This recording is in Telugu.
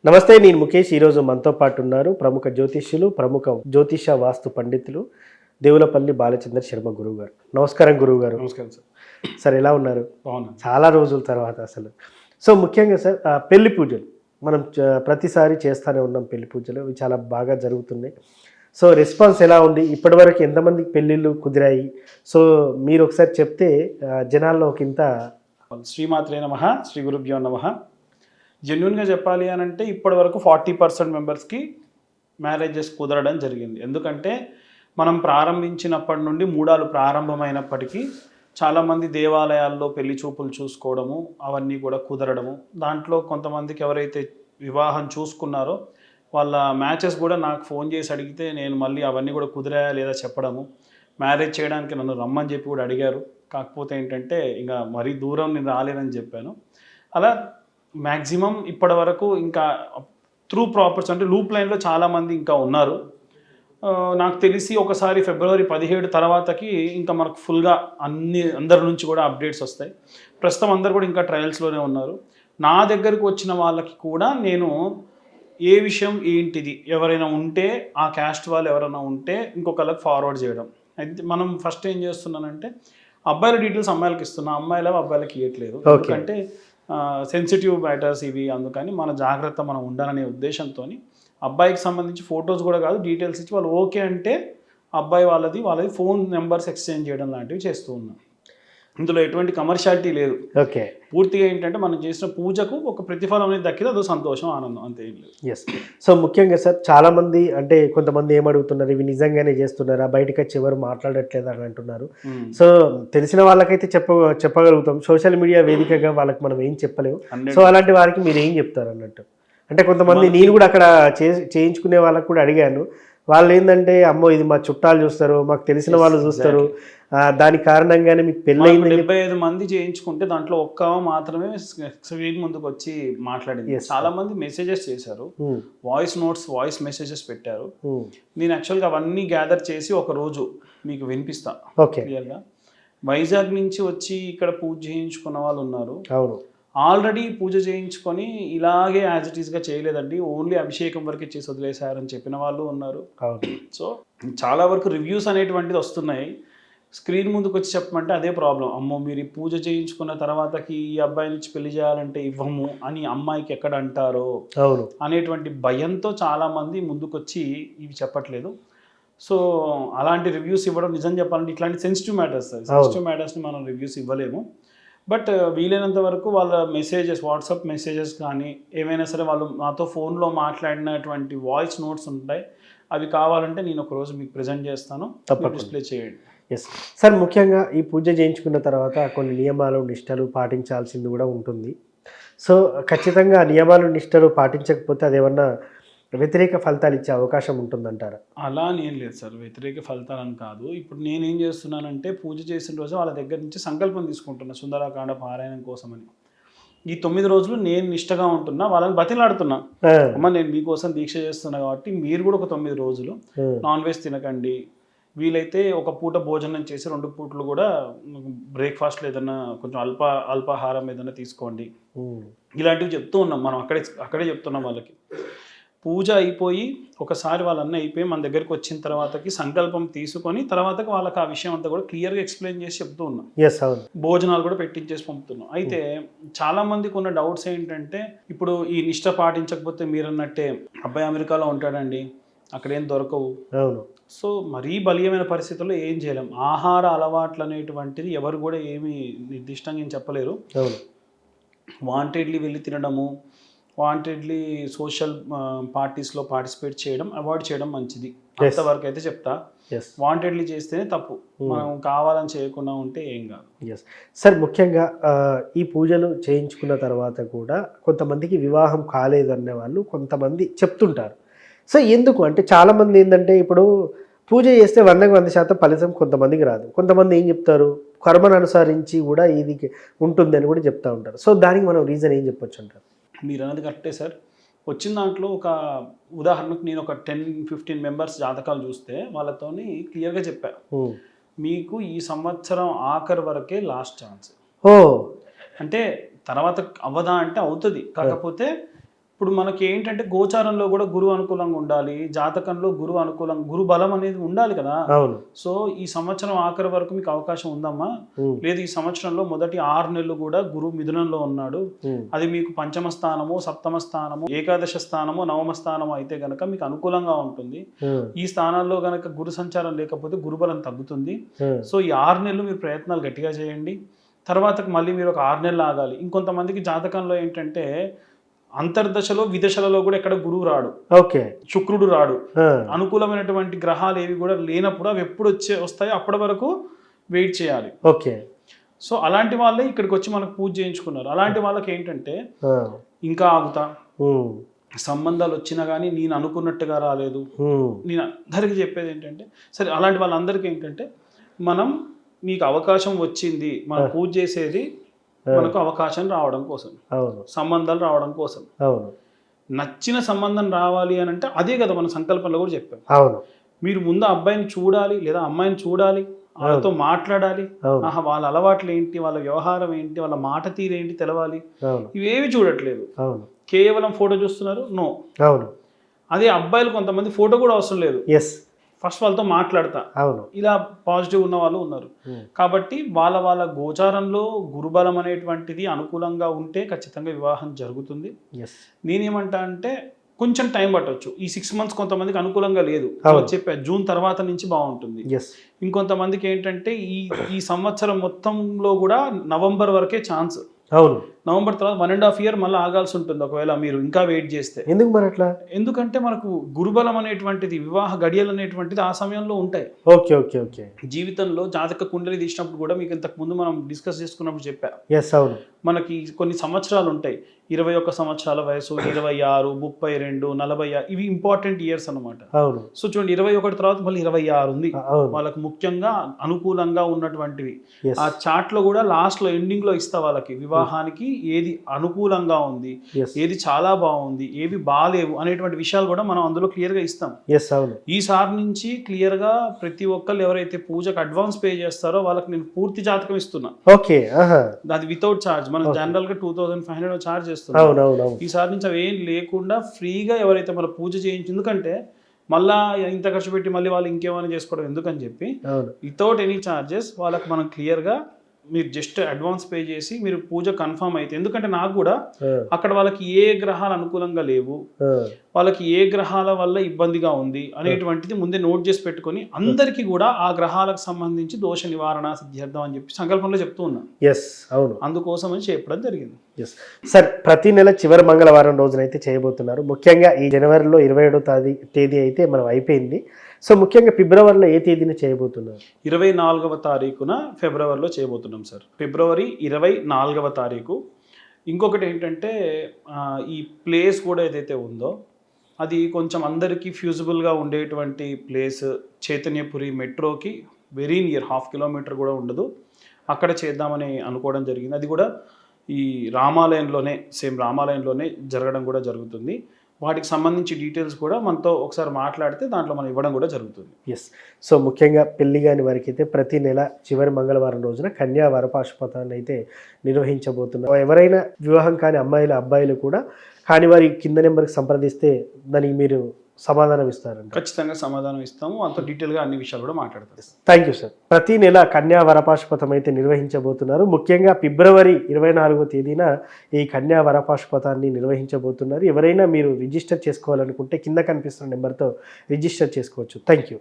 నమస్తే, నేను ముఖేష్. ఈరోజు మనతో పాటు ఉన్నారు ప్రముఖ జ్యోతిష్యులు, ప్రముఖ జ్యోతిష వాస్తు పండితులు దేవులపల్లి బాలచంద్ర శర్మ గురువు గారు. నమస్కారం గురువు గారు. నమస్కారం సార్. సార్ ఎలా ఉన్నారు? బాగున్నాను. చాలా రోజుల తర్వాత అసలు. సో ముఖ్యంగా సార్ పెళ్లి పూజలు మనం ప్రతిసారి చేస్తూనే ఉన్నాం. పెళ్లి పూజలు ఇవి చాలా బాగా జరుగుతున్నాయి. సో రెస్పాన్స్ ఎలా ఉంది? ఇప్పటివరకు ఎంతమందికి పెళ్ళిళ్ళు కుదిరాయి? సో మీరు ఒకసారి చెప్తే జనాల్లో ఒక ఇంత. శ్రీమాత్రే నమః, శ్రీ గురుభ్యో నమః. జెన్యున్గా చెప్పాలి అని అంటే ఇప్పటి వరకు 40% మెంబర్స్కి మ్యారేజెస్ కుదరడం జరిగింది. ఎందుకంటే మనం ప్రారంభించినప్పటి నుండి మూడాలు ప్రారంభమైనప్పటికీ చాలామంది దేవాలయాల్లో పెళ్లి చూపులు చూసుకోవడము అవన్నీ కూడా కుదరడము, దాంట్లో కొంతమందికి ఎవరైతే వివాహం చూసుకున్నారో వాళ్ళ మ్యాచెస్ కూడా నాకు ఫోన్ చేసి అడిగితే నేను మళ్ళీ అవన్నీ కూడా కుదిరాయా లేదా చెప్పడము, మ్యారేజ్ చేయడానికి నన్ను రమ్మని చెప్పి కూడా అడిగారు. కాకపోతే ఏంటంటే ఇంకా మరీ దూరం నేను రాలేనని చెప్పాను. అలా మ్యాక్సిమం ఇప్పటి వరకు ఇంకా త్రూ ప్రాపర్స్ అంటే లూప్ లైన్లో చాలామంది ఇంకా ఉన్నారు. నాకు తెలిసి ఒకసారి ఫిబ్రవరి 17 తర్వాతకి ఇంకా మనకు ఫుల్గా అందరి నుంచి కూడా అప్డేట్స్ వస్తాయి. ప్రస్తుతం అందరు కూడా ఇంకా ట్రయల్స్లోనే ఉన్నారు. నా దగ్గరకు వచ్చిన వాళ్ళకి కూడా నేను ఏ విషయం ఏంటిది ఎవరైనా ఉంటే ఆ క్యాస్ట్ వాళ్ళు ఎవరైనా ఉంటే ఇంకొకళ్ళకి ఫార్వర్డ్ చేయడం. అయితే మనం ఫస్ట్ ఏం చేస్తున్నానంటే అబ్బాయిల డీటెయిల్స్ అమ్మాయిలకి ఇస్తున్నా, అమ్మాయిల అబ్బాయిలకి ఇవ్వట్లేదు. ఎందుకంటే సెన్సిటివ్ మ్యాటర్స్ ఇవి, అందుకని మన జాగ్రత్త మనం ఉండాలనే ఉద్దేశంతో అబ్బాయికి సంబంధించి ఫొటోస్ కూడా కాదు డీటెయిల్స్ ఇచ్చి వాళ్ళు ఓకే అంటే అబ్బాయి వాళ్ళది ఫోన్ నెంబర్స్ ఎక్స్చేంజ్ చేయడం లాంటివి చేస్తూ ఉన్నాం. ఇందులో ఎటువంటి కమర్షియాలిటీ లేదు. ఓకే, పూర్తిగా ఏంటంటే మనం చేసిన పూజకు ఒక ప్రతిఫలం అనేది దక్కితే అదో సంతోషం, ఆనందం, అంతే ఏం లేదు. ఎస్. సో ముఖ్యంగా సార్ చాలామంది అంటే కొంతమంది ఏమడుగుతున్నారు, ఇవి నిజంగానే చేస్తున్నారా, బయటకు వచ్చి ఎవరు మాట్లాడట్లేదు అని అంటున్నారు. సో తెలిసిన వాళ్ళకైతే చెప్పగలుగుతాం, సోషల్ మీడియా వేదికగా వాళ్ళకి మనం ఏం చెప్పలేము. సో అలాంటి వారికి మీరు ఏం చెప్తారు అన్నట్టు? అంటే కొంతమంది నేను కూడా అక్కడ చేయించుకునే వాళ్ళకి కూడా అడిగాను. వాళ్ళు ఏంటంటే అమ్మో ఇది మా చుట్టాలు చూస్తారు, మాకు తెలిసిన వాళ్ళు చూస్తారు, దాని కారణంగానే మీకు పెళ్ళయింది. 75 మంది చేయించుకుంటే దాంట్లో ఒక్క మాత్రమే స్క్రీన్ ముందుకు వచ్చి మాట్లాడింది. చాలా మంది మెసేజెస్ చేశారు, వాయిస్ మెసేజెస్ పెట్టారు. నేను యాక్చువల్గా అవన్నీ గ్యాదర్ చేసి ఒక రోజు మీకు వినిపిస్తా క్లియర్గా. వైజాగ్ నుంచి వచ్చి ఇక్కడ పూజ చేయించుకున్న వాళ్ళు ఉన్నారు. అవును, ఆల్రెడీ పూజ చేయించుకొని ఇలాగే యాజ్ ఇట్ ఈస్గా చేయలేదండి, ఓన్లీ అభిషేకం వరకే చేసి వదిలేశారని చెప్పిన వాళ్ళు ఉన్నారు. సో చాలా వరకు రివ్యూస్ అనేటువంటిది వస్తున్నాయి. స్క్రీన్ ముందుకు వచ్చి చెప్పమంటే అదే ప్రాబ్లం. అమ్మో మీరు ఈ పూజ చేయించుకున్న తర్వాతకి ఈ అబ్బాయి నుంచి పెళ్లి చేయాలంటే ఇవ్వము అని అమ్మాయికి ఎక్కడ అంటారో అనేటువంటి భయంతో చాలామంది ముందుకొచ్చి ఇవి చెప్పట్లేదు. సో అలాంటి రివ్యూస్ ఇవ్వడం నిజం చెప్పాలంటే ఇట్లాంటి సెన్సిటివ్ మ్యాటర్స్ని మనం రివ్యూస్ ఇవ్వలేము. బట్ వీలైనంత వరకు వాళ్ళ మెసేజెస్, వాట్సాప్ మెసేజెస్ కానీ ఏమైనా సరే వాళ్ళు నాతో ఫోన్లో మాట్లాడినటువంటి వాయిస్ నోట్స్ ఉంటాయి, అవి కావాలంటే నేను ఒకరోజు మీకు ప్రజెంట్ చేస్తాను, డిస్ప్లే చేయండి. ఎస్ సార్, ముఖ్యంగా ఈ పూజ చేయించుకున్న తర్వాత కొన్ని నియమాలు నిష్టలు పాటించాల్సింది కూడా ఉంటుంది. సో ఖచ్చితంగా నియమాలు నిష్టలు పాటించకపోతే అదేమన్నా వ్యతిరేక ఫలితాలు ఇచ్చే అవకాశం ఉంటుందంటారా? అలా నేను లేదు సార్, వ్యతిరేక ఫలితాలని కాదు. ఇప్పుడు నేనేం చేస్తున్నానంటే పూజ చేసిన రోజు వాళ్ళ దగ్గర నుంచి సంకల్పం తీసుకుంటున్నా సుందరకాండ పారాయణం కోసమని. ఈ 9 రోజులు నేను నిష్టగా ఉంటున్నా, వాళ్ళని బతిలాడుతున్నా, అమ్మ నేను మీకోసం దీక్ష చేస్తున్నా కాబట్టి మీరు కూడా ఒక 9 రోజులు నాన్ వెజ్ తినకండి, వీలైతే ఒక పూట భోజనం చేసి 2 పూటలు కూడా బ్రేక్ఫాస్ట్లో ఏదైనా కొంచెం అల్పాహారం ఏదైనా తీసుకోండి, ఇలాంటివి చెప్తూ ఉన్నాం. మనం అక్కడే చెప్తున్నాం వాళ్ళకి. పూజ అయిపోయి ఒకసారి వాళ్ళన్నీ అయిపోయి మన దగ్గరికి వచ్చిన తర్వాతకి సంకల్పం తీసుకొని తర్వాతకి వాళ్ళకి ఆ విషయం అంతా కూడా క్లియర్గా ఎక్స్ప్లెయిన్ చేసి చెప్తూ ఉన్నాం. భోజనాలు కూడా పెట్టించేసి పంపుతున్నాం. అయితే చాలా మందికి ఉన్న డౌట్స్ ఏంటంటే, ఇప్పుడు ఈ నిష్ట పాటించకపోతే మీరన్నట్టే అబ్బాయి అమెరికాలో ఉంటాడండి, అక్కడేం దొరకవు. సో మరీ బలీయమైన పరిస్థితుల్లో ఏం చేయలేం. ఆహార అలవాట్లు అనేటువంటిది ఎవరు కూడా ఏమి నిర్దిష్టంగా ఏం చెప్పలేరు. వాంటెడ్లీ వెళ్ళి తినడము, వాంటెడ్లీ సోషల్ పార్టీస్లో పార్టిసిపేట్ చేయడం అవాయిడ్ చేయడం మంచిది, అంతవరకు అయితే చెప్తా. వాంటెడ్లీ చేస్తేనే తప్పు, మనం కావాలని చేయకుండా ఉంటే ఏం కాదు. ఎస్ సార్, ముఖ్యంగా ఈ పూజలు చేయించుకున్న తర్వాత కూడా కొంతమందికి వివాహం కాలేదు అనే వాళ్ళు కొంతమంది చెప్తుంటారు. సో ఎందుకు అంటే చాలామంది ఏంటంటే ఇప్పుడు పూజ చేస్తే 100% ఫలితం కొంతమందికి రాదు. కొంతమంది ఏం చెప్తారు, కర్మను అనుసరించి కూడా ఇది ఉంటుంది అని కూడా చెప్తూ ఉంటారు. సో దానికి మనం రీజన్ ఏం చెప్పొచ్చు అంటారు? మీరు అన్నది కరెక్టే సార్. వచ్చిన దాంట్లో ఒక ఉదాహరణకు నేను ఒక 10-15 మెంబర్స్ జాతకాలు చూస్తే వాళ్ళతోని క్లియర్గా చెప్పా, మీకు ఈ సంవత్సరం ఆఖరి వరకే లాస్ట్ ఛాన్స్. అంటే తర్వాత అవ్వదా అంటే అవుతుంది, కాకపోతే ఇప్పుడు మనకి ఏంటంటే గోచారంలో కూడా గురువు అనుకూలంగా ఉండాలి, జాతకంలో గురువు అనుకూలంగా, గురు బలం అనేది ఉండాలి కదా. అవును. సో ఈ సంవత్సరం ఆఖరి వరకు మీకు అవకాశం ఉందమ్మా. ఉమ్, లేదు ఈ సంవత్సరంలో మొదటి 6 నెలలు కూడా గురువు మిథునంలో ఉన్నాడు. ఉమ్, అది మీకు పంచమ స్థానము, సప్తమ స్థానము, ఏకాదశ స్థానము, నవమ స్థానము అయితే గనక మీకు అనుకూలంగా ఉంటుంది. ఉమ్, ఈ స్థానాల్లో గనక గురు సంచారం లేకపోతే గురుబలం తగ్గుతుంది. ఉమ్, సో ఈ 6 నెలలు మీరు ప్రయత్నాలు గట్టిగా చేయండి. తర్వాతకి మళ్ళీ మీరు ఒక 6 నెలలు ఆగాలి. ఇంకొంతమందికి జాతకంలో ఏంటంటే అంతర్దశలో విదశలలో కూడా ఎక్కడ గురువు రాడు, ఓకే. శుక్రుడు రాడు, ఆ, అనుకూలమైనటువంటి గ్రహాలు ఏవి కూడా లేనప్పుడు అవి ఎప్పుడు వస్తాయో అప్పటి వరకు వెయిట్ చేయాలి. ఓకే. సో అలాంటి వాళ్ళే ఇక్కడికి వచ్చి మనకు పూజ చేయించుకున్నారు. అలాంటి వాళ్ళకి ఏంటంటే ఆ, ఇంకా ఆగుతా, ఉమ్, సంబంధాలు వచ్చినా కానీ నేను అనుకున్నట్టుగా రాలేదు. ఉమ్, నేను అందరికీ చెప్పేది ఏంటంటే, సరే అలాంటి వాళ్ళందరికీ ఏంటంటే మనం మీకు అవకాశం వచ్చింది, మనం పూజ చేసేది మనకు అవకాశం రావడం కోసం, అవును, సంబంధాలు రావడం కోసం. అవును, నచ్చిన సంబంధం రావాలి అని అంటే అదే కదా మన సంకల్పంలో కూడా చెప్పాం. అవును, మీరు ముందు అబ్బాయిని చూడాలి లేదా అమ్మాయిని చూడాలి, వాళ్ళతో మాట్లాడాలి. అవును, ఆహా వాళ్ళ అలవాట్లు ఏంటి, వాళ్ళ వ్యవహారం ఏంటి, వాళ్ళ మాట తీరేంటి తెలవాలి. అవును, ఇవేవి చూడట్లేదు, అవును, కేవలం ఫోటో చూస్తున్నారు. నో. అవును, అదే అబ్బాయిలు కొంతమంది ఫోటో కూడా అవసరం లేదు, ఎస్, ఫస్ట్ వాళ్ళతో మాట్లాడతా, అవును, ఇలా పాజిటివ్ ఉన్న వాళ్ళు ఉన్నారు. ఉమ్, కాబట్టి వాళ్ళ గోచారంలో గురుబలం అనేటువంటిది అనుకూలంగా ఉంటే ఖచ్చితంగా వివాహం జరుగుతుంది. ఎస్, నేనేమంటా అంటే కొంచెం టైం పట్టవచ్చు. ఈ 6 months కొంతమందికి అనుకూలంగా లేదు, అవును. చెప్పా జూన్ తర్వాత నుంచి బాగుంటుంది. ఎస్, ఇంకొంతమందికి ఏంటంటే ఈ సంవత్సరం మొత్తంలో కూడా నవంబర్ వరకే ఛాన్స్. అవును. నవంబర్ తర్వాత 1.5 year మళ్ళీ ఆగాల్సి ఉంటుంది ఒకవేళ మీరు ఇంకా వెయిట్ చేస్తే. ఎందుకు మరి అట్లా? ఎందుకంటే మనకు గురుబలం అనేటువంటిది, వివాహ గడియలు అనేటువంటిది ఆ సమయంలో ఉంటాయి. Okay, okay, okay. జీవితంలో జాతక కుండలి తీసినప్పుడు కూడా మీకు ఇంతకు ముందు మనం డిస్కస్ చేసుకున్నప్పుడు చెప్పా, ఎస్, అవును, మనకి కొన్ని సంవత్సరాలు ఉంటాయి. 21 సంవత్సరాల వయసు, 26, 32, 40, ఇవి ఇంపార్టెంట్ ఇయర్స్ అన్నమాట. అవును, సో చూడండి 21 తర్వాత మళ్ళీ 26 ఉంది. అవును, వాళ్ళకి ముఖ్యంగా అనుకూలంగా ఉన్నటువంటివి ఎస్, ఆ చార్ట్ లో కూడా లాస్ట్ లో ఎండింగ్ లో ఇస్తా వాళ్ళకి వివాహానికి ఏది అనుకూలంగా ఉంది, ఎస్, ఏది చాలా బాగుంది, ఏవి బాగాలేవు అనేటువంటి విషయాలు కూడా మనం అందులో క్లియర్ గా ఇస్తాం. ఎస్, అవును, ఈసారి నుంచి క్లియర్ గా ప్రతి ఒక్కళ్ళు ఎవరైతే పూజకు అడ్వాన్స్ పే చేస్తారో వాళ్ళకి నేను పూర్తి జాతకం ఇస్తున్నా. ఓకే, ఆహా, అది వితౌట్ ఛార్జ్. మనం జనరల్ గా 2500 ఛార్జ్ చేస్తున్నాం. అవును, అవును, అవును, ఈసారి నుంచి అవి ఏం లేకుండా ఫ్రీగా ఎవరైతే మన పూజ చేయించి, ఎందుకంటే మళ్ళా ఇంత ఖర్చు పెట్టి మళ్ళీ వాళ్ళు ఇంకేమైనా చేసుకోవడం ఎందుకని చెప్పి అవును, వితౌట్ ఎనీ ఛార్జెస్ వాళ్ళకి మనం క్లియర్గా మీరు జస్ట్ అడ్వాన్స్ పే చేసి మీరు పూజ కన్ఫర్మ్ అయితే, ఎందుకంటే నాకు కూడా ఆ, అక్కడ వాళ్ళకి ఏ గ్రహాలు అనుకూలంగా లేవు, ఆ, వాళ్ళకి ఏ గ్రహాల వల్ల ఇబ్బందిగా ఉంది అనేటువంటిది ముందే నోట్ చేసి పెట్టుకొని అందరికీ కూడా ఆ గ్రహాలకు సంబంధించి దోష నివారణ సిద్ధ్యర్థం అని చెప్పి సంకల్పంలో చెప్తూ ఉన్నాను. ఎస్, అవును, అందుకోసం అని చెప్పడం జరిగింది. ఎస్. సార్, ప్రతి నెల చివరి మంగళవారం రోజునైతే చేయబోతున్నారు. ముఖ్యంగా ఈ జనవరిలో 27వ తేదీ అయితే మనం అయిపోయింది. సో ముఖ్యంగా ఫిబ్రవరిలో ఏ తేదీన చేయబోతున్నారు? 24వ తారీఖున ఫిబ్రవరిలో చేయబోతున్నాం సార్. ఫిబ్రవరి 24వ తారీఖు. ఇంకొకటి ఏంటంటే ఈ ప్లేస్ కూడా ఏదైతే ఉందో అది కొంచెం అందరికీ ఫ్యూజిబుల్గా ఉండేటువంటి ప్లేస్. చైతన్యపురి మెట్రోకి వెరీ నియర్, 1/2 kilometer కూడా ఉండదు. అక్కడ చేద్దామని అనుకోవడం జరిగింది. అది కూడా ఈ రామాలయంలోనే, సేమ్ రామాలయంలోనే జరగడం కూడా జరుగుతుంది. వాటికి సంబంధించి డీటెయిల్స్ కూడా మనతో ఒకసారి మాట్లాడితే దాంట్లో మనం ఇవ్వడం కూడా జరుగుతుంది. ఎస్. సో ముఖ్యంగా పెళ్లి కాని వారికి అయితే ప్రతి నెల చివరి మంగళవారం రోజున కన్యా వరపాశుపతాన్ని అయితే నిర్వహించబోతున్నారు. ఎవరైనా వివాహం కాని అమ్మాయిలు అబ్బాయిలు కూడా కాని వారి కింద నెంబర్కి సంప్రదిస్తే దానికి మీరు సమాధానం ఇస్తారంట? ఖచ్చితంగా సమాధానం ఇస్తాము. అంత డీటెయిల్గా అన్ని విషయాలు కూడా మాట్లాడతాం. Thank you sir. ప్రతి నెల కన్యా వరపాశుపతం అయితే నిర్వహించబోతున్నారు. ముఖ్యంగా ఫిబ్రవరి 24వ తేదీన ఈ కన్యా వరపాశుపతాన్ని నిర్వహించబోతున్నారు. ఎవరైనా మీరు రిజిస్టర్ చేసుకోవాలనుకుంటే కింద కనిపిస్తున్న నెంబర్తో రిజిస్టర్ చేసుకోవచ్చు. Thank you.